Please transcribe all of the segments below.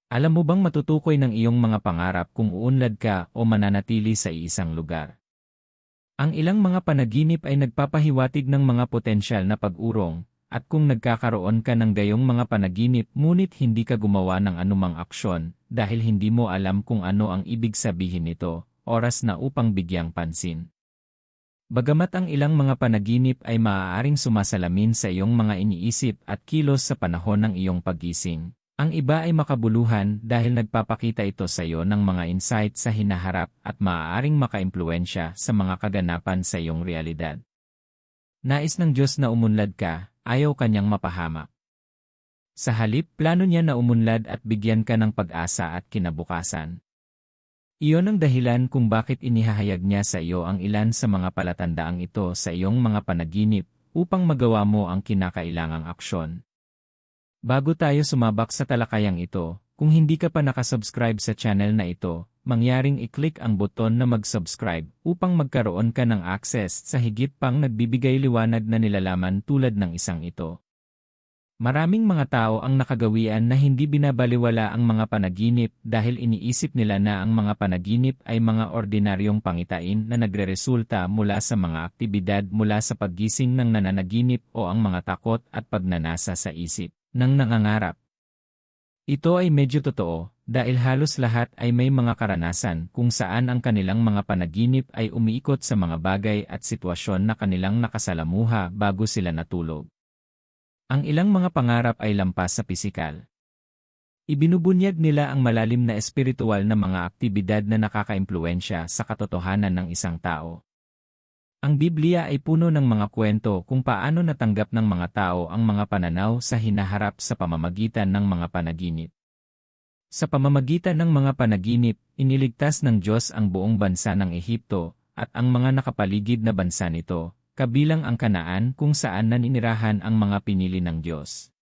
Alam mo bang matutukoy ng iyong mga pangarap kung uunlad ka o mananatili sa iisang lugar? Ang ilang mga panaginip ay nagpapahiwatig ng mga potensyal na pag-urong, at kung nagkakaroon ka ng gayong mga panaginip ngunit hindi ka gumawa ng anumang aksyon dahil hindi mo alam kung ano ang ibig sabihin nito, oras na upang bigyang pansin. Bagamat ang ilang mga panaginip ay maaaring sumasalamin sa iyong mga iniisip at kilos sa panahon ng iyong paggising, ang iba ay makabuluhan dahil nagpapakita ito sa iyo ng mga insight sa hinaharap at maaaring makaimpluwensya sa mga kaganapan sa iyong realidad. Nais ng Diyos na umunlad ka, ayaw kanyang mapahamak. Sa halip, plano niya na umunlad at bigyan ka ng pag-asa at kinabukasan. Iyon ang dahilan kung bakit inihahayag niya sa iyo ang ilan sa mga palatandaang ito sa iyong mga panaginip upang magawa mo ang kinakailangang aksyon. Bago tayo sumabak sa talakayang ito, kung hindi ka pa nakasubscribe sa channel na ito, mangyaring i-click ang buton na mag-subscribe upang magkaroon ka ng access sa higit pang nagbibigay liwanag na nilalaman tulad ng isang ito. Maraming mga tao ang nakagawian na hindi binabaliwala ang mga panaginip dahil iniisip nila na ang mga panaginip ay mga ordinaryong pangitain na nagreresulta mula sa mga aktibidad mula sa paggising ng nananaginip o ang mga takot at pagnanasa sa isip ng nangangarap. Ito ay medyo totoo dahil halos lahat ay may mga karanasan kung saan ang kanilang mga panaginip ay umiikot sa mga bagay at sitwasyon na kanilang nakasalamuha bago sila natulog. Ang ilang mga pangarap ay lampas sa pisikal. Ibinubunyag nila ang malalim na espiritual na mga aktibidad na nakakaimpluwensya sa katotohanan ng isang tao. Ang Biblia ay puno ng mga kwento kung paano natanggap ng mga tao ang mga pananaw sa hinaharap sa pamamagitan ng mga panaginip. Sa pamamagitan ng mga panaginip, iniligtas ng Diyos ang buong bansa ng Ehipto at ang mga nakapaligid na bansa nito, kabilang ang Kanaan kung saan naninirahan ang mga pinili ng Diyos.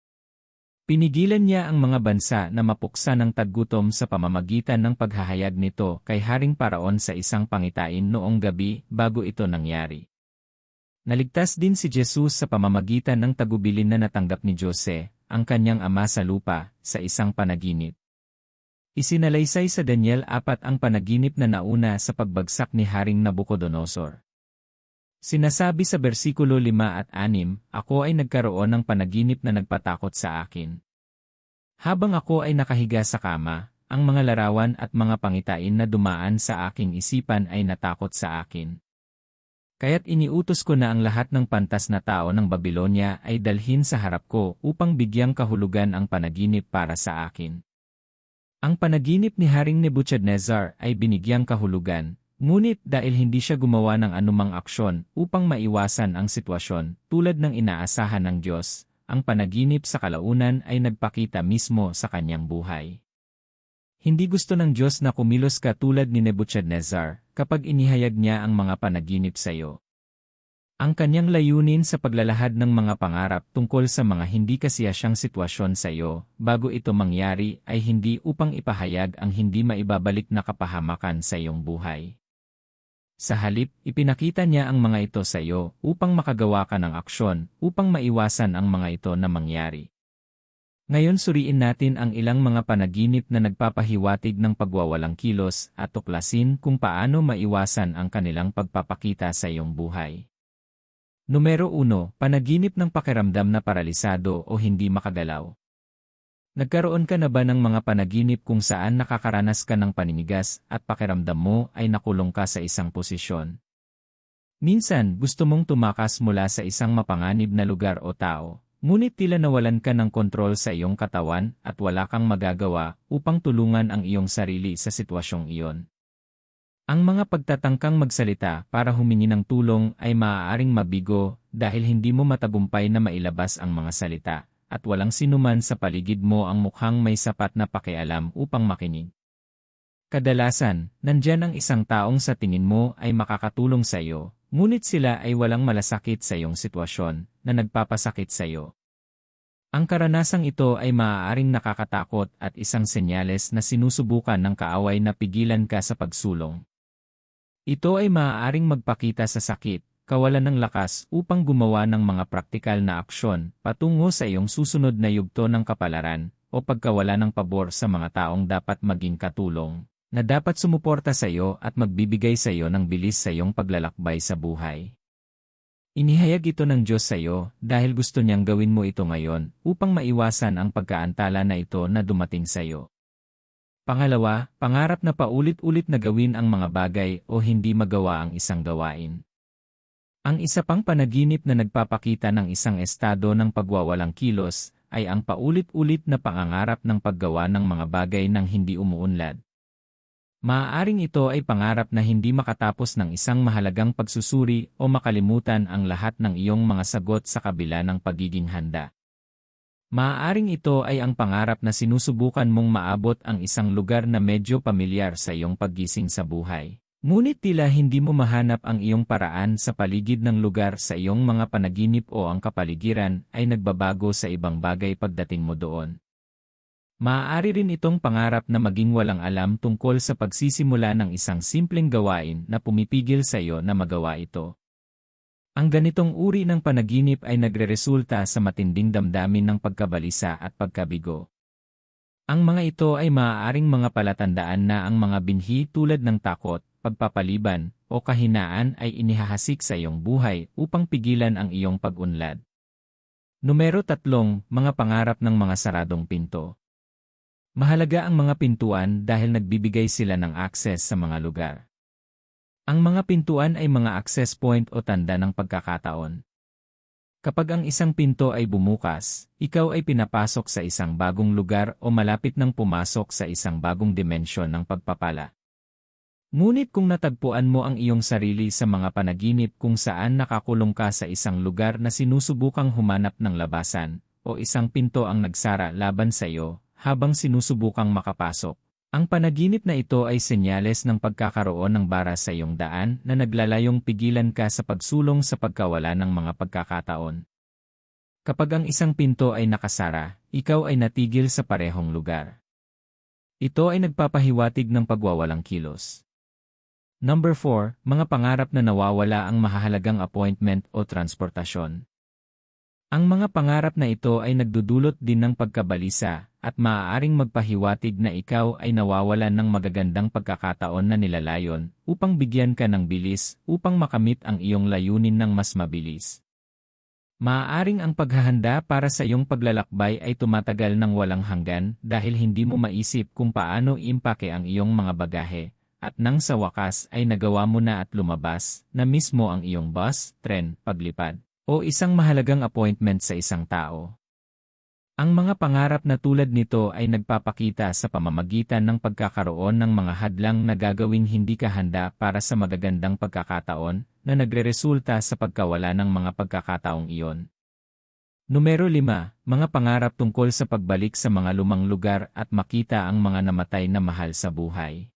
Pinigilan niya ang mga bansa na mapuksa ng taggutom sa pamamagitan ng paghahayag nito kay Haring Paraon sa isang pangitain noong gabi bago ito nangyari. Naligtas din si Jesus sa pamamagitan ng tagubilin na natanggap ni Jose, ang kanyang ama sa lupa, sa isang panaginip. Isinalaysay sa Daniel 4 ang panaginip na nauna sa pagbagsak ni Haring Nabucodonosor. Sinasabi sa bersikulo 5 at 6, ako ay nagkaroon ng panaginip na nagpatakot sa akin. Habang ako ay nakahiga sa kama, ang mga larawan at mga pangitain na dumaan sa aking isipan ay natakot sa akin. Kaya't iniutos ko na ang lahat ng pantas na tao ng Babylonia ay dalhin sa harap ko upang bigyang kahulugan ang panaginip para sa akin. Ang panaginip ni Haring Nebuchadnezzar ay binigyang kahulugan, ngunit dahil hindi siya gumawa ng anumang aksyon upang maiwasan ang sitwasyon tulad ng inaasahan ng Diyos, ang panaginip sa kalaunan ay nagpakita mismo sa kanyang buhay. Hindi gusto ng Diyos na kumilos ka tulad ni Nebuchadnezzar kapag inihayag niya ang mga panaginip sa iyo. Ang kanyang layunin sa paglalahad ng mga pangarap tungkol sa mga hindi kasiyasyang sitwasyon sa iyo bago ito mangyari ay hindi upang ipahayag ang hindi maibabalik na kapahamakan sa iyong buhay. Sa halip, ipinakita niya ang mga ito sa iyo upang makagawa ka ng aksyon upang maiwasan ang mga ito na mangyari. Ngayon suriin natin ang ilang mga panaginip na nagpapahiwatig ng pagwawalang kilos at tuklasin kung paano maiwasan ang kanilang pagpapakita sa iyong buhay. Numero 1, panaginip ng pakiramdam na paralisado o hindi makagalaw. Nagkaroon ka na ba ng mga panaginip kung saan nakakaranas ka ng paninigas at pakiramdam mo ay nakulong ka sa isang posisyon? Minsan, gusto mong tumakas mula sa isang mapanganib na lugar o tao, ngunit tila nawalan ka ng kontrol sa iyong katawan at wala kang magagawa upang tulungan ang iyong sarili sa sitwasyong iyon. Ang mga pagtatangkang magsalita para humingi ng tulong ay maaaring mabigo dahil hindi mo matagumpay na mailabas ang mga salita, at walang sinuman sa paligid mo ang mukhang may sapat na pakialam upang makinig. Kadalasan, nandyan ang isang taong sa tingin mo ay makakatulong sa iyo, ngunit sila ay walang malasakit sa iyong sitwasyon na nagpapasakit sa iyo. Ang karanasang ito ay maaaring nakakatakot at isang senyales na sinusubukan ng kaaway na pigilan ka sa pagsulong. Ito ay maaaring magpakita sa sakit, kawalan ng lakas upang gumawa ng mga praktikal na aksyon patungo sa iyong susunod na yugto ng kapalaran o pagkawala ng pabor sa mga taong dapat maging katulong, na dapat sumuporta sa iyo at magbibigay sa iyo ng bilis sa iyong paglalakbay sa buhay. Inihayag ito ng Diyos sa iyo dahil gusto niyang gawin mo ito ngayon upang maiwasan ang pagkaantala na ito na dumating sa iyo. Pangalawa, pangarap na paulit-ulit na gawin ang mga bagay o hindi magawa ang isang gawain. Ang isa pang panaginip na nagpapakita ng isang estado ng pagwawalang kilos ay ang paulit-ulit na pangangarap ng paggawa ng mga bagay nang hindi umuunlad. Maaaring ito ay pangarap na hindi makatapos ng isang mahalagang pagsusuri o makalimutan ang lahat ng iyong mga sagot sa kabila ng pagiging handa. Maaaring ito ay ang pangarap na sinusubukan mong maabot ang isang lugar na medyo pamilyar sa iyong paggising sa buhay. Ngunit tila hindi mo mahanap ang iyong paraan sa paligid ng lugar sa iyong mga panaginip o ang kapaligiran ay nagbabago sa ibang bagay pagdating mo doon. Maaari rin itong pangarap na maging walang alam tungkol sa pagsisimula ng isang simpleng gawain na pumipigil sa iyo na magawa ito. Ang ganitong uri ng panaginip ay nagreresulta sa matinding damdamin ng pagkabalisa at pagkabigo. Ang mga ito ay maaaring mga palatandaan na ang mga binhi tulad ng takot, pagpapaliban, o kahinaan ay inihahasik sa iyong buhay upang pigilan ang iyong pag-unlad. Numero 3, mga pangarap ng mga saradong pinto. Mahalaga ang mga pintuan dahil nagbibigay sila ng access sa mga lugar. Ang mga pintuan ay mga access point o tanda ng pagkakataon. Kapag ang isang pinto ay bumukas, ikaw ay pinapasok sa isang bagong lugar o malapit nang pumasok sa isang bagong dimensyon ng pagpapala. Ngunit kung natagpuan mo ang iyong sarili sa mga panaginip kung saan nakakulong ka sa isang lugar na sinusubukang humanap ng labasan, o isang pinto ang nagsara laban sa iyo habang sinusubukang makapasok, ang panaginip na ito ay senyales ng pagkakaroon ng bara sa iyong daan na naglalayong pigilan ka sa pagsulong sa pagkawala ng mga pagkakataon. Kapag ang isang pinto ay nakasara, ikaw ay natigil sa parehong lugar. Ito ay nagpapahiwatig ng pagwawalang kilos. Number 4, mga pangarap na nawawala ang mahahalagang appointment o transportasyon. Ang mga pangarap na ito ay nagdudulot din ng pagkabalisa at maaaring magpahiwatig na ikaw ay nawawalan ng magagandang pagkakataon na nilalayon upang bigyan ka ng bilis upang makamit ang iyong layunin ng mas mabilis. Maaaring ang paghahanda para sa iyong paglalakbay ay tumatagal ng walang hanggan dahil hindi mo maisip kung paano impake ang iyong mga bagahe. At nang sa wakas ay nagawa mo na at lumabas na mismo ang iyong bus, tren, paglipad, o isang mahalagang appointment sa isang tao. Ang mga pangarap na tulad nito ay nagpapakita sa pamamagitan ng pagkakaroon ng mga hadlang na gagawing hindi ka handa para sa magagandang pagkakataon na nagreresulta sa pagkawala ng mga pagkakataong iyon. Numero 5, mga pangarap tungkol sa pagbalik sa mga lumang lugar at makita ang mga namatay na mahal sa buhay.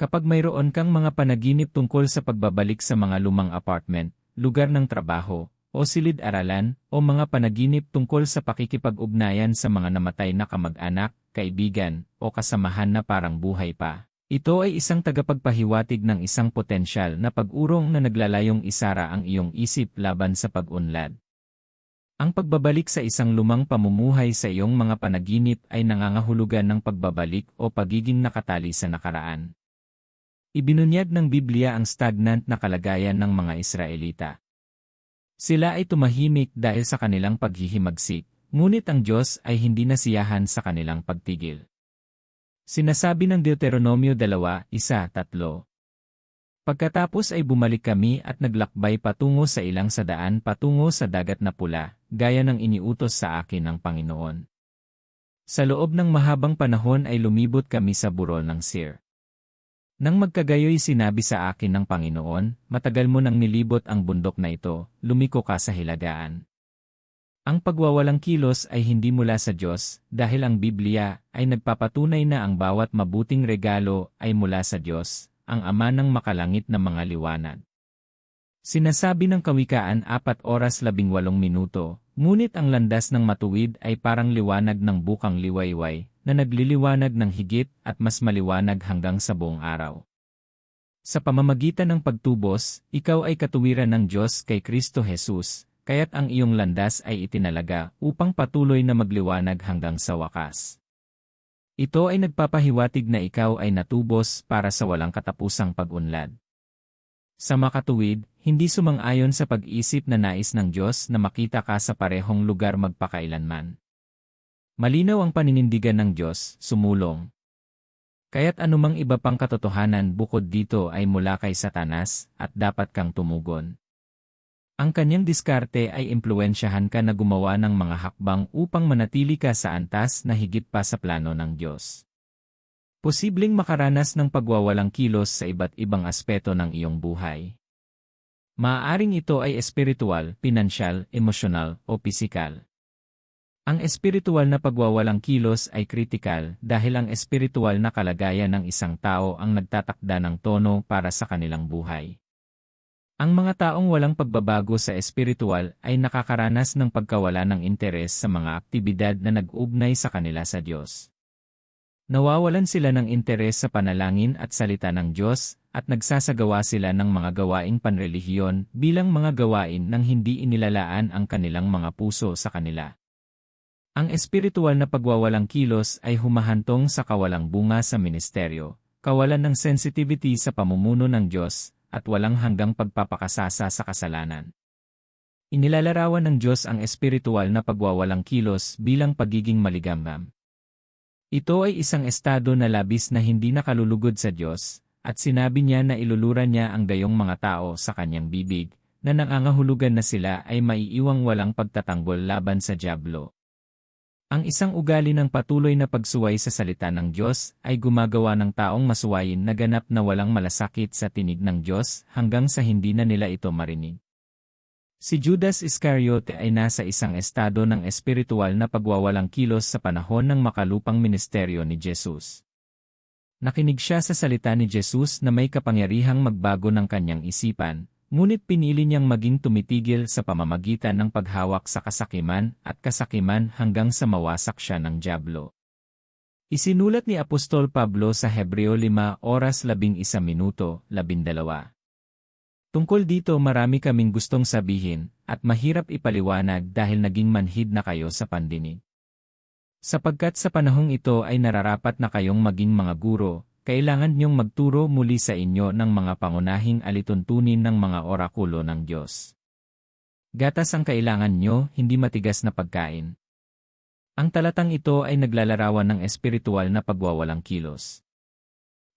Kapag mayroon kang mga panaginip tungkol sa pagbabalik sa mga lumang apartment, lugar ng trabaho, o silid-aralan, o mga panaginip tungkol sa pakikipag-ugnayan sa mga namatay na kamag-anak, kaibigan, o kasamahan na parang buhay pa, ito ay isang tagapagpahiwatig ng isang potensyal na pag-urong na naglalayong isara ang iyong isip laban sa pag-unlad. Ang pagbabalik sa isang lumang pamumuhay sa iyong mga panaginip ay nangangahulugan ng pagbabalik o pagiging nakatali sa nakaraan. Ibinunyag ng Biblia ang stagnant na kalagayan ng mga Israelita. Sila ay tumahimik dahil sa kanilang paghihimagsik, ngunit ang Diyos ay hindi nasiyahan sa kanilang pagtigil. Sinasabi ng Deuteronomio 2:1-3. Pagkatapos ay bumalik kami at naglakbay patungo sa ilang sadaan patungo sa dagat na pula, gaya ng iniutos sa akin ng Panginoon. Sa loob ng mahabang panahon ay lumibot kami sa burol ng Seir. Nang magkagayoy sinabi sa akin ng Panginoon, matagal mo nang nilibot ang bundok na ito, lumiko ka sa hilagaan. Ang pagwawalang kilos ay hindi mula sa Diyos, dahil ang Biblia ay nagpapatunay na ang bawat mabuting regalo ay mula sa Diyos, ang Ama ng makalangit na mga liwanag. Sinasabi ng Kawikaan 4:18, ngunit ang landas ng matuwid ay parang liwanag ng bukang liwayway, na nagliliwanag ng higit at mas maliwanag hanggang sa buong araw. Sa pamamagitan ng pagtubos, ikaw ay katuwiran ng Diyos kay Kristo Jesus, kaya't ang iyong landas ay itinalaga upang patuloy na magliwanag hanggang sa wakas. Ito ay nagpapahiwatig na ikaw ay natubos para sa walang katapusang pag-unlad. Sa makatuwid, hindi sumang-ayon sa pag-isip na nais ng Diyos na makita ka sa parehong lugar magpakailanman. Malinaw ang paninindigan ng Diyos, sumulong. Kaya't anumang iba pang katotohanan bukod dito ay mula kay Satanas at dapat kang tumugon. Ang kanyang diskarte ay impluwensyahan ka na gumawa ng mga hakbang upang manatili ka sa antas na higit pa sa plano ng Diyos. Posibleng makaranas ng pagwawalang kilos sa iba't ibang aspeto ng iyong buhay. Maaaring ito ay espiritual, pinansyal, emosyonal, o pisikal. Ang espiritual na pagwawalang kilos ay kritikal dahil ang espiritual na kalagayan ng isang tao ang nagtatakda ng tono para sa kanilang buhay. Ang mga taong walang pagbabago sa espiritual ay nakakaranas ng pagkawala ng interes sa mga aktibidad na nag-ugnay sa kanila sa Diyos. Nawawalan sila ng interes sa panalangin at salita ng Diyos at nagsasagawa sila ng mga gawaing panrelihiyon bilang mga gawain nang hindi inilalaan ang kanilang mga puso sa kanila. Ang espiritual na pagwawalang kilos ay humahantong sa kawalang bunga sa ministeryo, kawalan ng sensitivity sa pamumuno ng Diyos, at walang hanggang pagpapakasasa sa kasalanan. Inilalarawan ng Diyos ang espiritual na pagwawalang kilos bilang pagiging maligamgam. Ito ay isang estado na labis na hindi nakalulugod sa Diyos, at sinabi niya na iluluran niya ang gayong mga tao sa kanyang bibig, na nangangahulugan na sila ay maiiwang walang pagtatanggol laban sa dyablo. Ang isang ugali ng patuloy na pagsuway sa salita ng Diyos ay gumagawa ng taong masuwayin na ganap na walang malasakit sa tinig ng Diyos hanggang sa hindi na nila ito marinig. Si Judas Iscariote ay nasa isang estado ng espiritual na pagwawalang kilos sa panahon ng makalupang ministeryo ni Jesus. Nakinig siya sa salita ni Jesus na may kapangyarihang magbago ng kanyang isipan, ngunit pinili niyang maging tumitigil sa pamamagitan ng paghawak sa kasakiman at kasakiman hanggang sa mawasak siya ng dyablo. Isinulat ni Apostol Pablo sa Hebreo 5:11-12. Tungkol dito marami kaming gustong sabihin, at mahirap ipaliwanag dahil naging manhid na kayo sa pandinig. Sapagkat sa panahong ito ay nararapat na kayong maging mga guro, kailangan niyong magturo muli sa inyo ng mga pangunahing alituntunin ng mga orakulo ng Diyos. Gatas ang kailangan niyo, hindi matigas na pagkain. Ang talatang ito ay naglalarawan ng espiritual na pagwawalang kilos.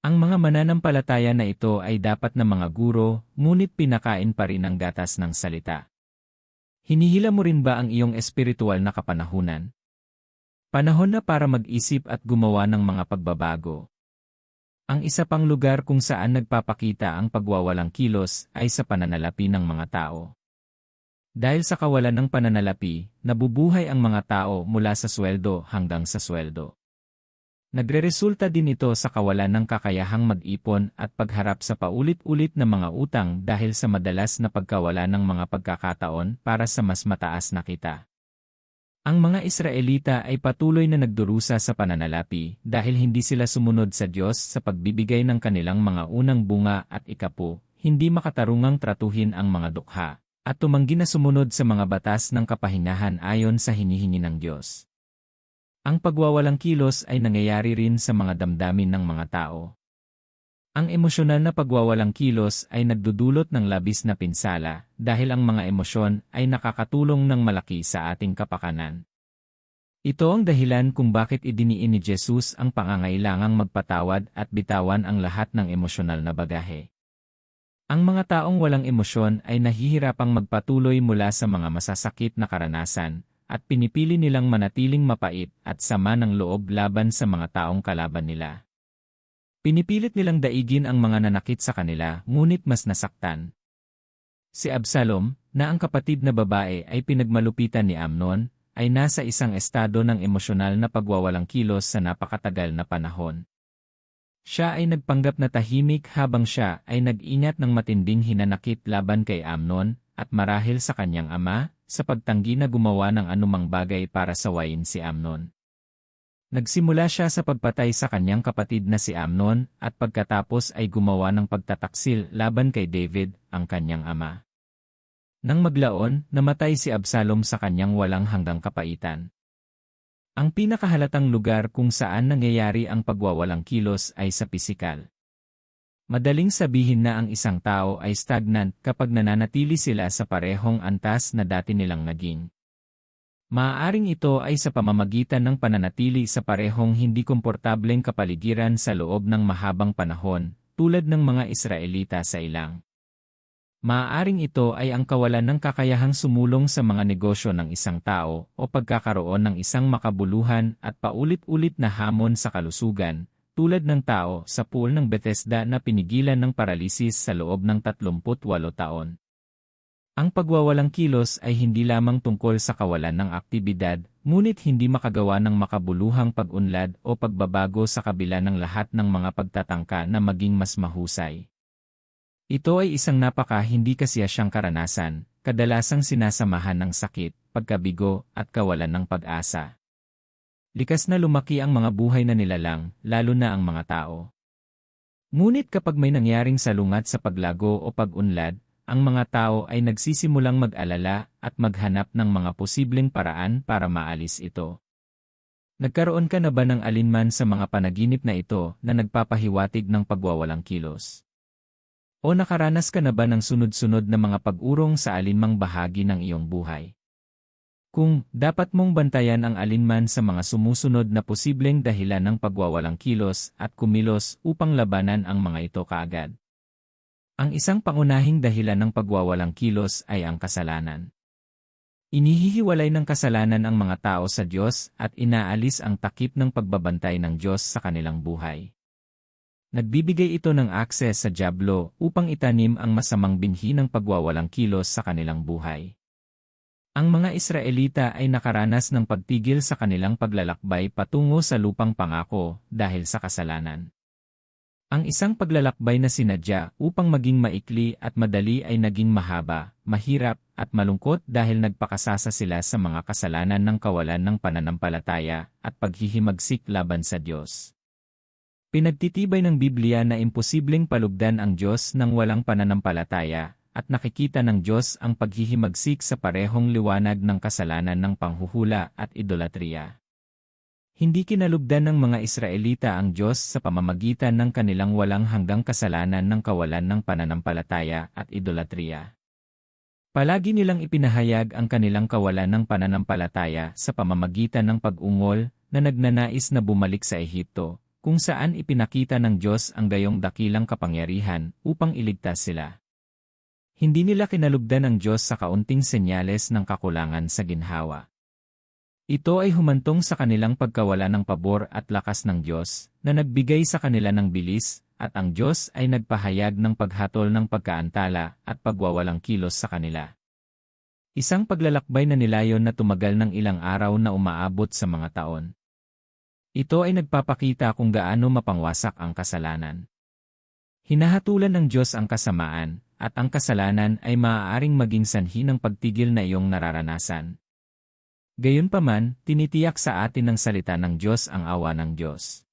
Ang mga mananampalataya na ito ay dapat na mga guro, ngunit pinakain pa rin ang gatas ng salita. Hinihila mo rin ba ang iyong espiritual na kapanahunan? Panahon na para mag-isip at gumawa ng mga pagbabago. Ang isa pang lugar kung saan nagpapakita ang pagwawalang kilos ay sa pananalapi ng mga tao. Dahil sa kawalan ng pananalapi, nabubuhay ang mga tao mula sa sweldo hanggang sa sweldo. Nagreresulta din ito sa kawalan ng kakayahang mag-ipon at pagharap sa paulit-ulit na mga utang dahil sa madalas na pagkawala ng mga pagkakataon para sa mas mataas na kita. Ang mga Israelita ay patuloy na nagdurusa sa pananalapi dahil hindi sila sumunod sa Diyos sa pagbibigay ng kanilang mga unang bunga at ikapo, hindi makatarungang tratuhin ang mga dukha, at tumanggi na sumunod sa mga batas ng kapahinahan ayon sa hinihingi ng Diyos. Ang pagwawalang kilos ay nangyayari rin sa mga damdamin ng mga tao. Ang emosyonal na pagwawalang kilos ay nagdudulot ng labis na pinsala dahil ang mga emosyon ay nakakatulong ng malaki sa ating kapakanan. Ito ang dahilan kung bakit idiniin ni Jesus ang pangangailangang magpatawad at bitawan ang lahat ng emosyonal na bagahe. Ang mga taong walang emosyon ay nahihirapang magpatuloy mula sa mga masasakit na karanasan at pinipili nilang manatiling mapait at sama ng loob laban sa mga taong kalaban nila. Pinipilit nilang daigin ang mga nanakit sa kanila, ngunit mas nasaktan. Si Absalom, na ang kapatid na babae ay pinagmalupitan ni Amnon, ay nasa isang estado ng emosyonal na pagwawalang kilos sa napakatagal na panahon. Siya ay nagpanggap na tahimik habang siya ay nag-ingat ng matinding hinanakit laban kay Amnon, at marahil sa kanyang ama, sa pagtanggi na gumawa ng anumang bagay para sawayin si Amnon. Nagsimula siya sa pagpatay sa kanyang kapatid na si Amnon at pagkatapos ay gumawa ng pagtataksil laban kay David, ang kanyang ama. Nang maglaon, namatay si Absalom sa kanyang walang hanggang kapaitan. Ang pinakahalatang lugar kung saan nangyayari ang pagwawalang kilos ay sa pisikal. Madaling sabihin na ang isang tao ay stagnant kapag nananatili sila sa parehong antas na dati nilang naging. Maaaring ito ay sa pamamagitan ng pananatili sa parehong hindi komportableng kapaligiran sa loob ng mahabang panahon, tulad ng mga Israelita sa ilang. Maaaring ito ay ang kawalan ng kakayahang sumulong sa mga negosyo ng isang tao o pagkakaroon ng isang makabuluhan at paulit-ulit na hamon sa kalusugan, tulad ng tao sa pool ng Bethesda na pinigilan ng paralisis sa loob ng 38 taon. Ang pagwawalang kilos ay hindi lamang tungkol sa kawalan ng aktibidad, ngunit hindi makagawa ng makabuluhang pag-unlad o pagbabago sa kabila ng lahat ng mga pagtatangka na maging mas mahusay. Ito ay isang hindi kasiyasyang karanasan, kadalasang sinasamahan ng sakit, pagkabigo, at kawalan ng pag-asa. Likas na lumaki ang mga buhay na nilalang, lalo na ang mga tao. Ngunit kapag may nangyaring salungat sa paglago o pag-unlad, ang mga tao ay nagsisimulang mag-alala at maghanap ng mga posibleng paraan para maalis ito. Nagkaroon ka na ba ng alinman sa mga panaginip na ito na nagpapahiwatig ng pagwawalang kilos? O nakaranas ka na ba ng sunod-sunod na mga pag-urong sa alinmang bahagi ng iyong buhay? Kung dapat mong bantayan ang alinman sa mga sumusunod na posibleng dahilan ng pagwawalang kilos at kumilos upang labanan ang mga ito kaagad. Ang isang pangunahing dahilan ng pagwawalang kilos ay ang kasalanan. Inihihiwalay ng kasalanan ang mga tao sa Diyos at inaalis ang takip ng pagbabantay ng Diyos sa kanilang buhay. Nagbibigay ito ng akses sa dyablo upang itanim ang masamang binhi ng pagwawalang kilos sa kanilang buhay. Ang mga Israelita ay nakaranas ng pagtigil sa kanilang paglalakbay patungo sa lupang pangako dahil sa kasalanan. Ang isang paglalakbay na sinadya upang maging maikli at madali ay naging mahaba, mahirap, at malungkot dahil nagpakasasa sila sa mga kasalanan ng kawalan ng pananampalataya at paghihimagsik laban sa Diyos. Pinagtitibay ng Biblia na imposibleng palugdan ang Diyos ng walang pananampalataya, at nakikita ng Diyos ang paghihimagsik sa parehong liwanag ng kasalanan ng panghuhula at idolatriya. Hindi kinalugdan ng mga Israelita ang Diyos sa pamamagitan ng kanilang walang hanggang kasalanan ng kawalan ng pananampalataya at idolatriya. Palagi nilang ipinahayag ang kanilang kawalan ng pananampalataya sa pamamagitan ng pag-ungol na nagnanais na bumalik sa Ehipto, kung saan ipinakita ng Diyos ang gayong dakilang kapangyarihan upang iligtas sila. Hindi nila kinalugdan ng Diyos sa kaunting senyales ng kakulangan sa ginhawa. Ito ay humantong sa kanilang pagkawala ng pabor at lakas ng Diyos na nagbigay sa kanila ng bilis, at ang Diyos ay nagpahayag ng paghatol ng pagkaantala at pagwawalang kilos sa kanila. Isang paglalakbay na nilayon na tumagal ng ilang araw na umaabot sa mga taon. Ito ay nagpapakita kung gaano mapangwasak ang kasalanan. Hinahatulan ng Diyos ang kasamaan, at ang kasalanan ay maaaring maging sanhi ng pagtigil na iyong nararanasan. Gayunpaman, tinitiyak sa atin ng salita ng Diyos ang awa ng Diyos.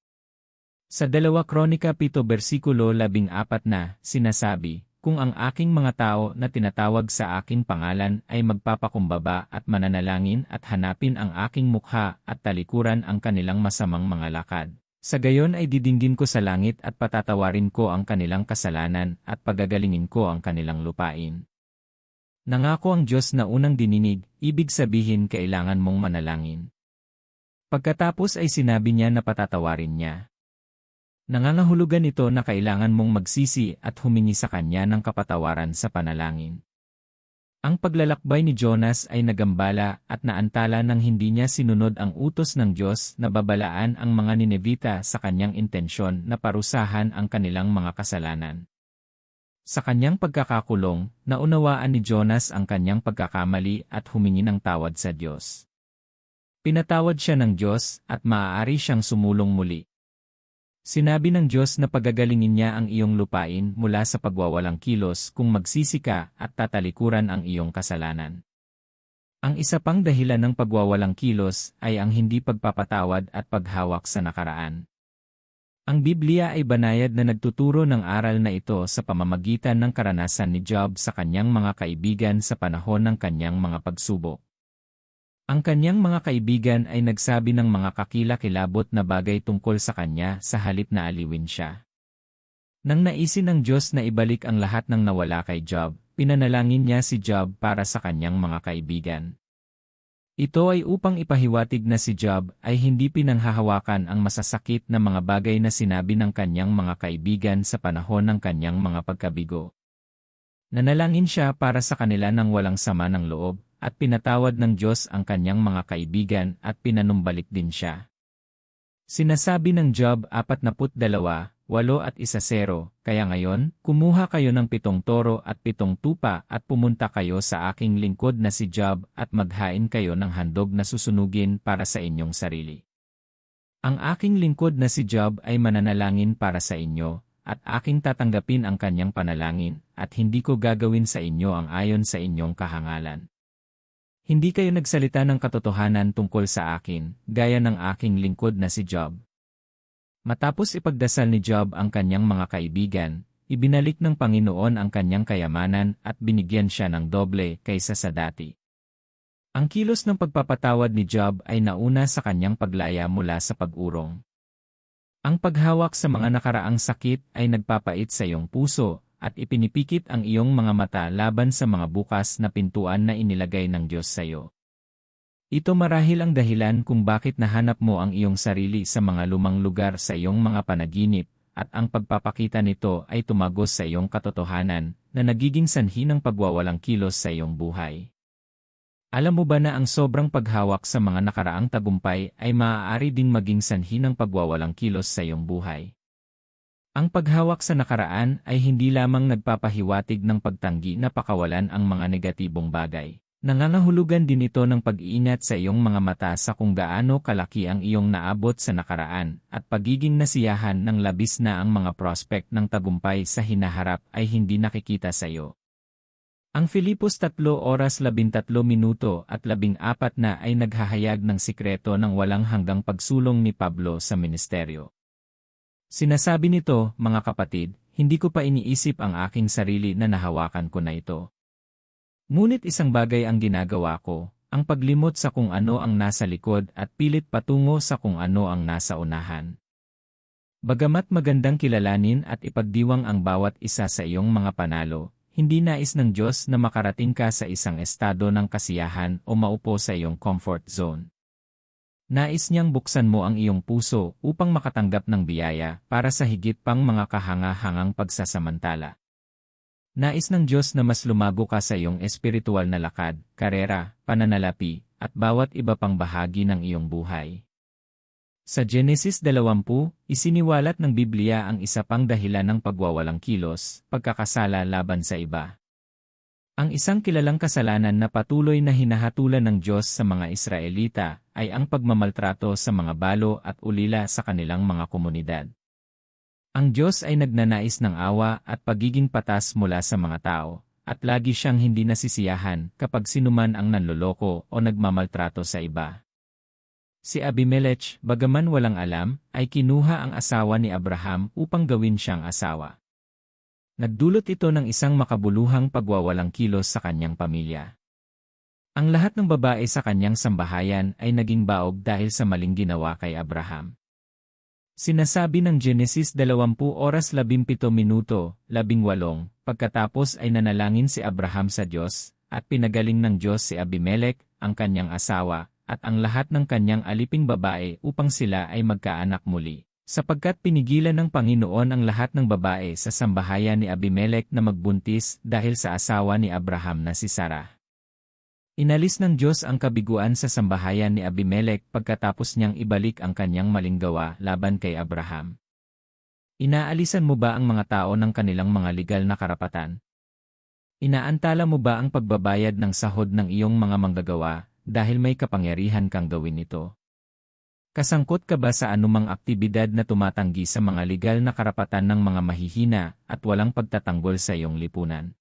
Sa 2 Kronika 7 versikulo 14 na, sinasabi, kung ang aking mga tao na tinatawag sa aking pangalan ay magpapakumbaba at mananalangin at hanapin ang aking mukha at talikuran ang kanilang masamang mga lakad, sa gayon ay didinggin ko sa langit at patatawarin ko ang kanilang kasalanan at pagagalingin ko ang kanilang lupain. Nangako ang Diyos na unang dininig, ibig sabihin kailangan mong manalangin. Pagkatapos ay sinabi niya na patatawarin niya. Nangangahulugan ito na kailangan mong magsisi at humingi sa Kanya ng kapatawaran sa panalangin. Ang paglalakbay ni Jonas ay nagambala at naantala nang hindi niya sinunod ang utos ng Diyos na babalaan ang mga Ninevita sa kanyang intensyon na parusahan ang kanilang mga kasalanan. Sa kanyang pagkakakulong, naunawaan ni Jonas ang kanyang pagkakamali at humingi ng tawad sa Diyos. Pinatawad siya ng Diyos at maaari siyang sumulong muli. Sinabi ng Diyos na pagagalingin niya ang iyong lupain mula sa pagwawalang kilos kung magsisi ka at tatalikuran ang iyong kasalanan. Ang isa pang dahilan ng pagwawalang kilos ay ang hindi pagpapatawad at paghawak sa nakaraan. Ang Biblia ay banayad na nagtuturo ng aral na ito sa pamamagitan ng karanasan ni Job sa kanyang mga kaibigan sa panahon ng kanyang mga pagsubok. Ang kanyang mga kaibigan ay nagsabi ng mga kakilakilabot na bagay tungkol sa kanya sa halip na aliwin siya. Nang naisin ng Diyos na ibalik ang lahat ng nawala kay Job, pinanalangin niya si Job para sa kanyang mga kaibigan. Ito ay upang ipahiwatig na si Job ay hindi pinanghahawakan ang masasakit na mga bagay na sinabi ng kanyang mga kaibigan sa panahon ng kanyang mga pagkabigo. Nanalangin siya para sa kanila ng walang sama ng loob, at pinatawad ng Diyos ang kanyang mga kaibigan at pinanumbalik din siya. Sinasabi ng Job 42:8 at 1:0, kaya ngayon, kumuha kayo ng 7 toro at 7 tupa at pumunta kayo sa aking lingkod na si Job at maghain kayo ng handog na susunugin para sa inyong sarili. Ang aking lingkod na si Job ay mananalangin para sa inyo, at aking tatanggapin ang kanyang panalangin, at hindi ko gagawin sa inyo ang ayon sa inyong kahangalan. Hindi kayo nagsalita ng katotohanan tungkol sa akin, gaya ng aking lingkod na si Job. Matapos ipagdasal ni Job ang kanyang mga kaibigan, ibinalik ng Panginoon ang kanyang kayamanan at binigyan siya ng doble kaysa sa dati. Ang kilos ng pagpapatawad ni Job ay nauna sa kanyang paglaya mula sa pag-urong. Ang paghawak sa mga nakaraang sakit ay nagpapait sa iyong puso, at ipinipikit ang iyong mga mata laban sa mga bukas na pintuan na inilagay ng Diyos sa iyo. Ito marahil ang dahilan kung bakit nahanap mo ang iyong sarili sa mga lumang lugar sa iyong mga panaginip, at ang pagpapakita nito ay tumagos sa iyong katotohanan na nagiging sanhi ng pagwawalang kilos sa iyong buhay. Alam mo ba na ang sobrang paghawak sa mga nakaraang tagumpay ay maaari ding maging sanhi ng pagwawalang kilos sa iyong buhay? Ang paghawak sa nakaraan ay hindi lamang nagpapahiwatig ng pagtanggi na pakawalan ang mga negatibong bagay. Nangangahulugan din ito ng pag-iingat sa iyong mga mata sa kung gaano kalaki ang iyong naabot sa nakaraan at pagiging nasiyahan ng labis na ang mga prospect ng tagumpay sa hinaharap ay hindi nakikita sa iyo. Ang Filipos 3:13 at 14 na ay naghahayag ng sikreto ng walang hanggang pagsulong ni Pablo sa ministeryo. Sinasabi nito, mga kapatid, hindi ko pa iniisip ang aking sarili na nahawakan ko na ito. Ngunit isang bagay ang ginagawa ko, ang paglimot sa kung ano ang nasa likod at pilit patungo sa kung ano ang nasa unahan. Bagamat magandang kilalanin at ipagdiwang ang bawat isa sa iyong mga panalo, hindi nais ng Diyos na makarating ka sa isang estado ng kasiyahan o maupo sa iyong comfort zone. Nais niyang buksan mo ang iyong puso upang makatanggap ng biyaya para sa higit pang mga kahanga-hangang pagsasamantala. Nais ng Diyos na mas lumago ka sa iyong espiritual na lakad, karera, pananalapi, at bawat iba pang bahagi ng iyong buhay. Sa Genesis 20, isiniwalat ng Biblia ang isa pang dahilan ng pagwawalang kilos, pagkakasala laban sa iba. Ang isang kilalang kasalanan na patuloy na hinahatulan ng Diyos sa mga Israelita ay ang pagmamaltrato sa mga balo at ulila sa kanilang mga komunidad. Ang Diyos ay nagnanais ng awa at pagiging patas mula sa mga tao, at lagi siyang hindi nasisiyahan kapag sinuman ang nanloloko o nagmamaltrato sa iba. Si Abimelech, bagaman walang alam, ay kinuha ang asawa ni Abraham upang gawin siyang asawa. Nagdulot ito ng isang makabuluhang pagwawalang kilos sa kanyang pamilya. Ang lahat ng babae sa kanyang sambahayan ay naging baog dahil sa maling ginawa kay Abraham. Sinasabi ng Genesis 20:17-18, pagkatapos ay nanalangin si Abraham sa Diyos, at pinagaling ng Diyos si Abimelech, ang kanyang asawa, at ang lahat ng kanyang aliping babae upang sila ay magkaanak muli. Sapagkat pinigilan ng Panginoon ang lahat ng babae sa sambahayan ni Abimelech na magbuntis dahil sa asawa ni Abraham na si Sarah. Inalis ng Diyos ang kabiguan sa sambahayan ni Abimelech pagkatapos niyang ibalik ang kanyang maling gawa laban kay Abraham. Inaalisan mo ba ang mga tao ng kanilang mga legal na karapatan? Inaantala mo ba ang pagbabayad ng sahod ng iyong mga manggagawa dahil may kapangyarihan kang gawin ito? Kasangkot ka ba sa anumang aktibidad na tumatanggi sa mga legal na karapatan ng mga mahihina at walang pagtatanggol sa iyong lipunan?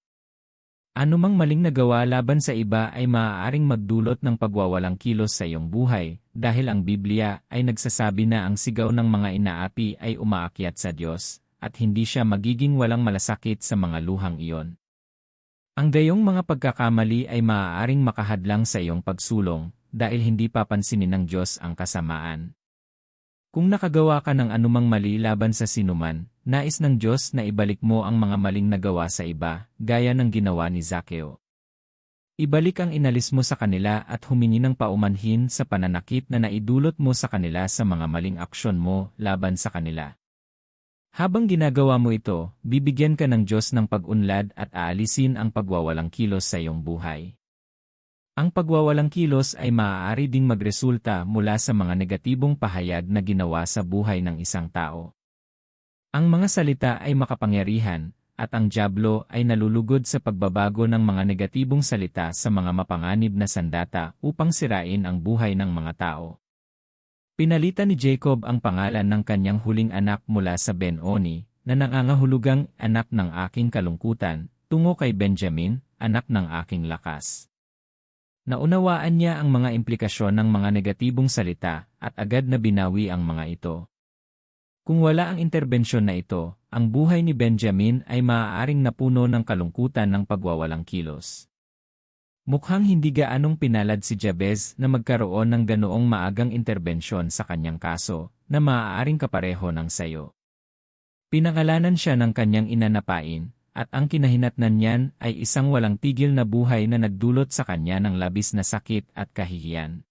Anumang maling nagawa laban sa iba ay maaaring magdulot ng pagwawalang kilos sa iyong buhay, dahil ang Biblia ay nagsasabi na ang sigaw ng mga inaapi ay umaakyat sa Diyos, at hindi siya magiging walang malasakit sa mga luhang iyon. Ang gayong mga pagkakamali ay maaaring makahadlang sa iyong pagsulong, dahil hindi papansinin ng Diyos ang kasamaan. Kung nakagawa ka ng anumang mali laban sa sinuman, nais ng Diyos na ibalik mo ang mga maling nagawa sa iba, gaya ng ginawa ni Zaccheo. Ibalik ang inalis mo sa kanila at humingi ng paumanhin sa pananakit na naidulot mo sa kanila sa mga maling aksyon mo laban sa kanila. Habang ginagawa mo ito, bibigyan ka ng Diyos ng pag-unlad at aalisin ang pagwawalang kilos sa iyong buhay. Ang pagwawalang kilos ay maaari ding magresulta mula sa mga negatibong pahayag na ginawa sa buhay ng isang tao. Ang mga salita ay makapangyarihan, at ang dyablo ay nalulugod sa pagbabago ng mga negatibong salita sa mga mapanganib na sandata upang sirain ang buhay ng mga tao. Pinalitan ni Jacob ang pangalan ng kanyang huling anak mula sa Ben-Oni, na nangangahulugang anak ng aking kalungkutan, tungo kay Benjamin, anak ng aking lakas. Naunawaan niya ang mga implikasyon ng mga negatibong salita at agad na binawi ang mga ito. Kung wala ang interbensyon na ito, ang buhay ni Benjamin ay maaaring napuno ng kalungkutan ng pagwawalang kilos. Mukhang hindi gaanong pinalad si Jabez na magkaroon ng ganoong maagang interbensyon sa kanyang kaso na maaaring kapareho ng sayo. Pinangalanan siya ng kanyang inanapain, at ang kinahinatnan niyan ay isang walang tigil na buhay na nagdulot sa kanya ng labis na sakit at kahihiyan.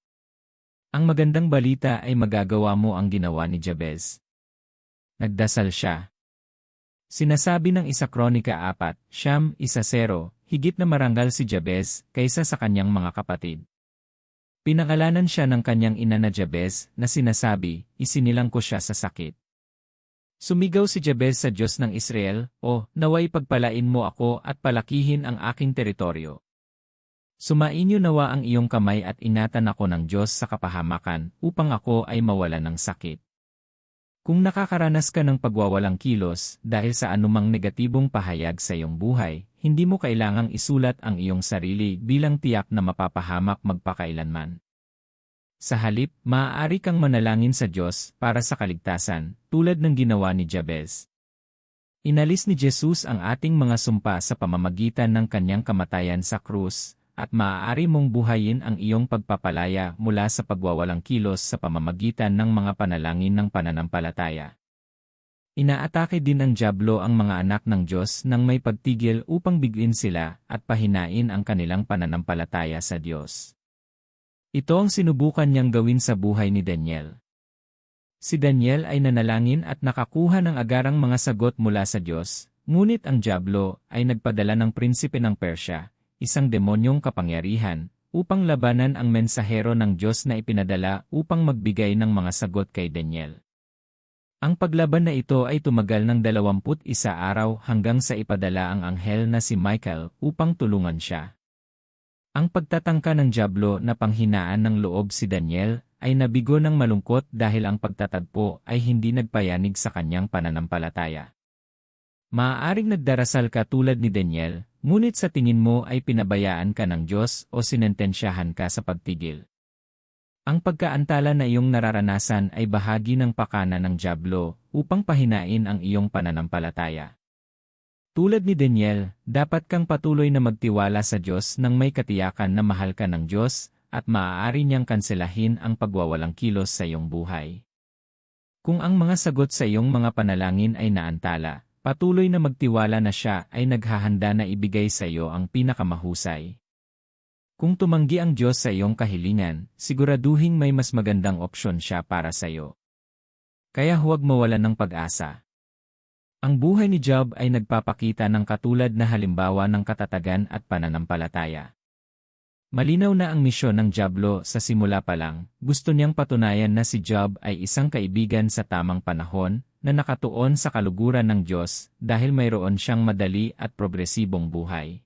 Ang magandang balita ay magagawa mo ang ginawa ni Jabez. Nagdasal siya. Sinasabi ng 1 Kronika 4:1-0, higit na marangal si Jabez kaysa sa kanyang mga kapatid. Pinangalanan siya ng kanyang ina na Jabez na sinasabi, isinilang ko siya sa sakit. Sumigaw si Jabez sa Diyos ng Israel, "O, naway pagpalain mo ako at palakihin ang aking teritoryo. Sumainyo nawa ang iyong kamay at ingatan ako ng Diyos sa kapahamakan upang ako ay mawalan ng sakit." Kung nakakaranas ka ng pagwawalang kilos dahil sa anumang negatibong pahayag sa iyong buhay, hindi mo kailangang isulat ang iyong sarili bilang tiyak na mapapahamak magpakailanman. Sa halip, maaari kang manalangin sa Diyos para sa kaligtasan, tulad ng ginawa ni Jabez. Inalis ni Jesus ang ating mga sumpa sa pamamagitan ng kanyang kamatayan sa krus, at maaari mong buhayin ang iyong pagpapalaya mula sa pagwawalang kilos sa pamamagitan ng mga panalangin ng pananampalataya. Inaatake din ng dyablo ang mga anak ng Diyos nang may pagtigil upang bigin sila at pahinain ang kanilang pananampalataya sa Diyos. Ito ang sinubukan niyang gawin sa buhay ni Daniel. Si Daniel ay nanalangin at nakakuha ng agarang mga sagot mula sa Diyos, ngunit ang dyablo ay nagpadala ng prinsipe ng Persya, isang demonyong kapangyarihan, upang labanan ang mensahero ng Diyos na ipinadala upang magbigay ng mga sagot kay Daniel. Ang paglaban na ito ay tumagal ng 21 araw hanggang sa ipadala ang anghel na si Michael upang tulungan siya. Ang pagtatangka ng dyablo na panghinaan ng loob si Daniel ay nabigo ng malungkot dahil ang pagtatagpo ay hindi nagpayanig sa kanyang pananampalataya. Maaaring nagdarasal ka tulad ni Daniel, ngunit sa tingin mo ay pinabayaan ka ng Diyos o sinentensyahan ka sa pagtigil. Ang pagkaantala na iyong nararanasan ay bahagi ng pakana ng dyablo upang pahinain ang iyong pananampalataya. Tulad ni Daniel, dapat kang patuloy na magtiwala sa Diyos nang may katiyakan na mahal ka ng Diyos at maaari niyang kanselahin ang pagwawalang kilos sa iyong buhay. Kung ang mga sagot sa iyong mga panalangin ay naantala, patuloy na magtiwala na siya ay naghahanda na ibigay sa iyo ang pinakamahusay. Kung tumanggi ang Diyos sa iyong kahilingan, siguraduhin may mas magandang opsyon siya para sa iyo. Kaya huwag mawalan ng pag-asa. Ang buhay ni Job ay nagpapakita ng katulad na halimbawa ng katatagan at pananampalataya. Malinaw na ang misyon ng dyablo sa simula pa lang, gusto niyang patunayan na si Job ay isang kaibigan sa tamang panahon na nakatuon sa kaluguran ng Diyos dahil mayroon siyang madali at progresibong buhay.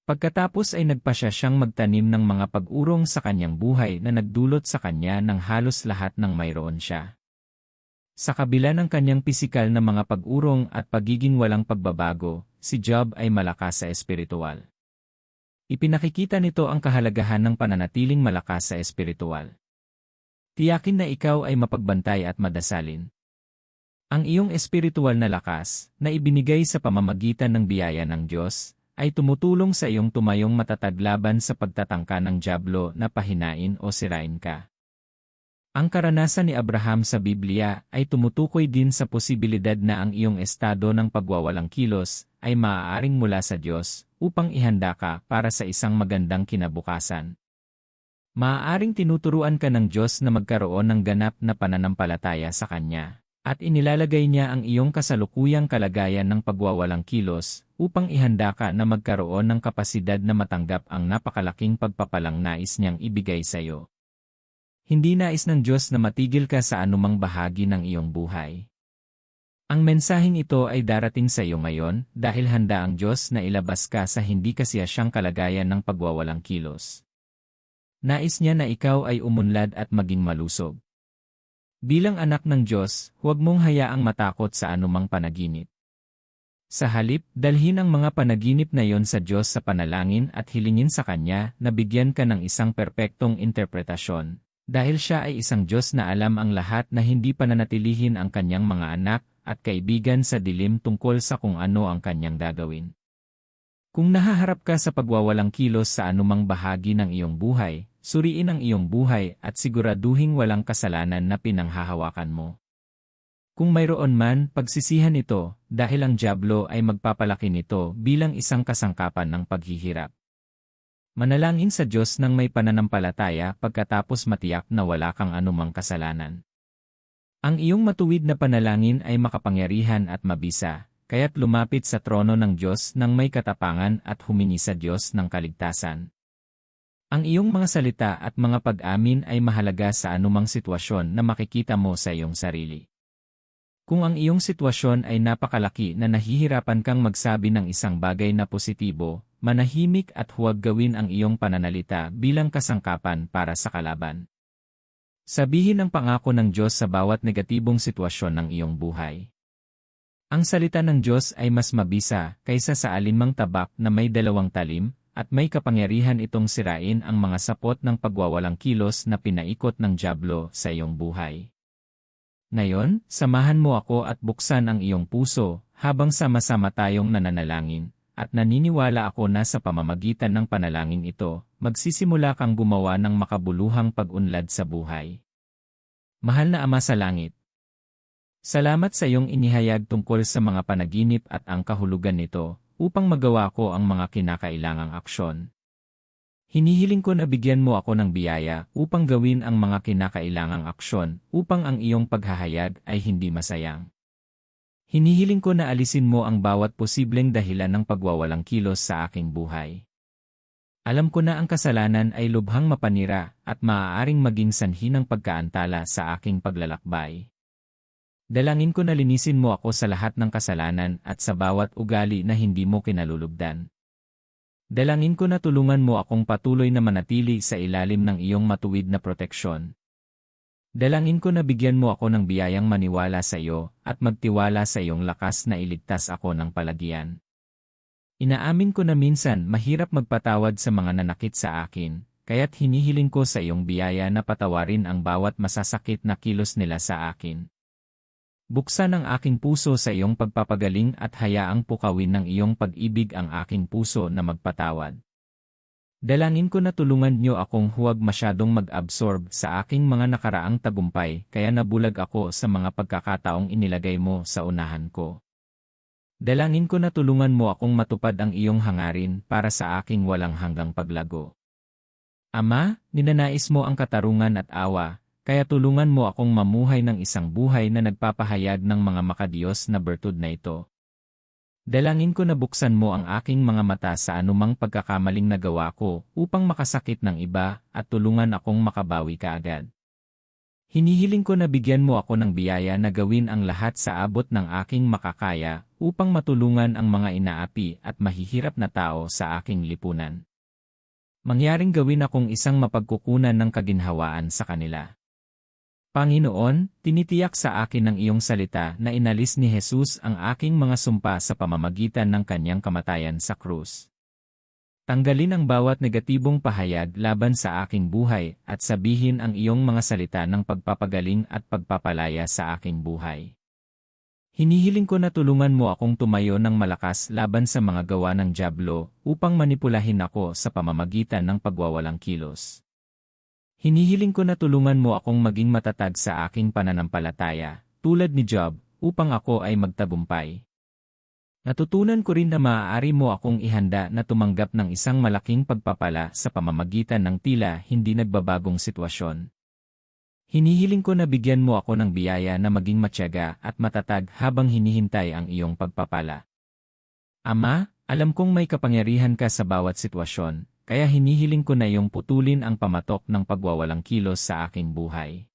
Pagkatapos ay nagpasya siyang magtanim ng mga pag-urong sa kanyang buhay na nagdulot sa kanya ng halos lahat ng mayroon siya. Sa kabila ng kanyang pisikal na mga pag-urong at pagiging walang pagbabago, si Job ay malakas sa espiritual. Ipinakikita nito ang kahalagahan ng pananatiling malakas sa espiritual. Tiyakin na ikaw ay mapagbantay at madasalin. Ang iyong espiritual na lakas, na ibinigay sa pamamagitan ng biyaya ng Diyos, ay tumutulong sa iyong tumayong matatag laban sa pagtatangka ng dyablo na pahinain o sirain ka. Ang karanasan ni Abraham sa Biblia ay tumutukoy din sa posibilidad na ang iyong estado ng pagwawalang kilos ay maaaring mula sa Diyos upang ihanda ka para sa isang magandang kinabukasan. Maaaring tinuturuan ka ng Diyos na magkaroon ng ganap na pananampalataya sa Kanya, at inilalagay niya ang iyong kasalukuyang kalagayan ng pagwawalang kilos upang ihanda ka na magkaroon ng kapasidad na matanggap ang napakalaking pagpapalang nais niyang ibigay sa iyo. Hindi nais ng Diyos na matigil ka sa anumang bahagi ng iyong buhay. Ang mensaheng ito ay darating sa iyo ngayon dahil handa ang Diyos na ilabas ka sa hindi kasiyasyang kalagayan ng pagwawalang kilos. Nais niya na ikaw ay umunlad at maging malusog. Bilang anak ng Diyos, huwag mong hayaang matakot sa anumang panaginip. Sa halip, dalhin ang mga panaginip na iyon sa Diyos sa panalangin at hilingin sa Kanya na bigyan ka ng isang perpektong interpretasyon. Dahil siya ay isang Diyos na alam ang lahat na hindi pananatilihin ang Kanyang mga anak at kaibigan sa dilim tungkol sa kung ano ang Kanyang gagawin. Kung nahaharap ka sa pagwawalang kilos sa anumang bahagi ng iyong buhay, suriin ang iyong buhay at siguraduhing walang kasalanan na pinanghahawakan mo. Kung mayroon man, pagsisihan ito dahil ang dyablo ay magpapalaki nito bilang isang kasangkapan ng paghihirap. Manalangin sa Diyos ng may pananampalataya pagkatapos matiyak na wala kang anumang kasalanan. Ang iyong matuwid na panalangin ay makapangyarihan at mabisa, kaya't lumapit sa trono ng Diyos ng may katapangan at humingi sa Diyos ng kaligtasan. Ang iyong mga salita at mga pag-amin ay mahalaga sa anumang sitwasyon na makikita mo sa iyong sarili. Kung ang iyong sitwasyon ay napakalaki na nahihirapan kang magsabi ng isang bagay na positibo, manahimik at huwag gawin ang iyong pananalita bilang kasangkapan para sa kalaban. Sabihin ang pangako ng Diyos sa bawat negatibong sitwasyon ng iyong buhay. Ang salita ng Diyos ay mas mabisa kaysa sa alinmang tabak na may dalawang talim, at may kapangyarihan itong sirain ang mga sapot ng pagwawalang kilos na pinaikot ng dyablo sa iyong buhay. Ngayon, samahan mo ako at buksan ang iyong puso habang sama-sama tayong nananalangin. At naniniwala ako na sa pamamagitan ng panalangin ito, magsisimula kang gumawa ng makabuluhang pag-unlad sa buhay. Mahal na Ama sa Langit, salamat sa iyong inihayag tungkol sa mga panaginip at ang kahulugan nito, upang magawa ko ang mga kinakailangang aksyon. Hinihiling ko na bigyan mo ako ng biyaya upang gawin ang mga kinakailangang aksyon upang ang iyong paghahayag ay hindi masayang. Hinihiling ko na alisin mo ang bawat posibleng dahilan ng pagwawalang kilos sa aking buhay. Alam ko na ang kasalanan ay lubhang mapanira at maaaring maging sanhi ng pagkaantala sa aking paglalakbay. Dalangin ko na linisin mo ako sa lahat ng kasalanan at sa bawat ugali na hindi mo kinalulugdan. Dalangin ko na tulungan mo akong patuloy na manatili sa ilalim ng iyong matuwid na proteksyon. Dalangin ko na bigyan mo ako ng biyayang maniwala sa iyo at magtiwala sa iyong lakas na iligtas ako ng palagyan. Inaamin ko na minsan mahirap magpatawad sa mga nanakit sa akin, kaya't hinihiling ko sa iyong biyaya na patawarin ang bawat masasakit na kilos nila sa akin. Buksan ang aking puso sa iyong pagpapagaling at hayaang pukawin ng iyong pag-ibig ang aking puso na magpatawad. Dalangin ko na tulungan niyo akong huwag masyadong mag-absorb sa aking mga nakaraang tagumpay kaya nabulag ako sa mga pagkakataong inilagay mo sa unahan ko. Dalangin ko na tulungan mo akong matupad ang iyong hangarin para sa aking walang hanggang paglago. Ama, ninanais mo ang katarungan at awa, kaya tulungan mo akong mamuhay ng isang buhay na nagpapahayag ng mga makadiyos na bertud na ito. Dalangin ko na buksan mo ang aking mga mata sa anumang pagkakamaling nagawa ko upang makasakit ng iba at tulungan akong makabawi kaagad. Hinihiling ko na bigyan mo ako ng biyaya na gawin ang lahat sa abot ng aking makakaya upang matulungan ang mga inaapi at mahihirap na tao sa aking lipunan. Mangyaring gawin akong isang mapagkukunan ng kaginhawaan sa kanila. Panginoon, tinitiyak sa akin ng iyong salita na inalis ni Jesus ang aking mga sumpa sa pamamagitan ng kanyang kamatayan sa krus. Tanggalin ang bawat negatibong pahayag laban sa aking buhay at sabihin ang iyong mga salita ng pagpapagaling at pagpapalaya sa aking buhay. Hinihiling ko na tulungan mo akong tumayo ng malakas laban sa mga gawa ng dyablo upang manipulahin ako sa pamamagitan ng pagwawalang kilos. Hinihiling ko na tulungan mo akong maging matatag sa aking pananampalataya, tulad ni Job, upang ako ay magtagumpay. Natutunan ko rin na maaari mo akong ihanda na tumanggap ng isang malaking pagpapala sa pamamagitan ng tila hindi nagbabagong sitwasyon. Hinihiling ko na bigyan mo ako ng biyaya na maging matyaga at matatag habang hinihintay ang iyong pagpapala. Ama, alam kong may kapangyarihan ka sa bawat sitwasyon, kaya hinihiling ko na iyong putulin ang pamatok ng pagwawalang kilos sa aking buhay.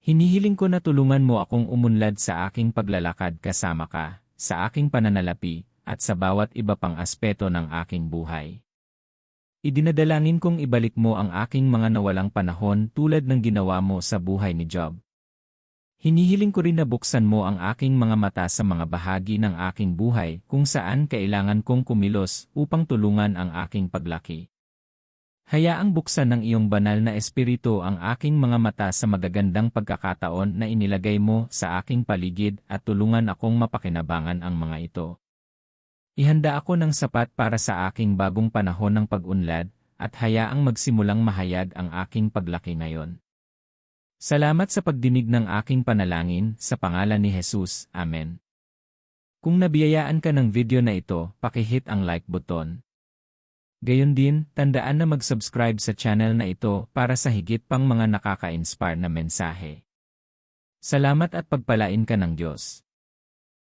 Hinihiling ko na tulungan mo akong umunlad sa aking paglalakad kasama ka, sa aking pananalapi, at sa bawat iba pang aspeto ng aking buhay. Idinadalangin kong ibalik mo ang aking mga nawalang panahon tulad ng ginawa mo sa buhay ni Job. Hinihiling ko rin na buksan mo ang aking mga mata sa mga bahagi ng aking buhay kung saan kailangan kong kumilos upang tulungan ang aking paglaki. Hayaang buksan ng iyong banal na espiritu ang aking mga mata sa magagandang pagkakataon na inilagay mo sa aking paligid at tulungan akong mapakinabangan ang mga ito. Ihanda ako ng sapat para sa aking bagong panahon ng pag-unlad at hayaang magsimulang mahayag ang aking paglaki ngayon. Salamat sa pagdinig ng aking panalangin sa pangalan ni Jesus. Amen. Kung nabiyayaan ka ng video na ito, pakihit ang like button. Gayon din, tandaan na mag-subscribe sa channel na ito para sa higit pang mga nakaka-inspire na mensahe. Salamat at pagpalain ka ng Diyos.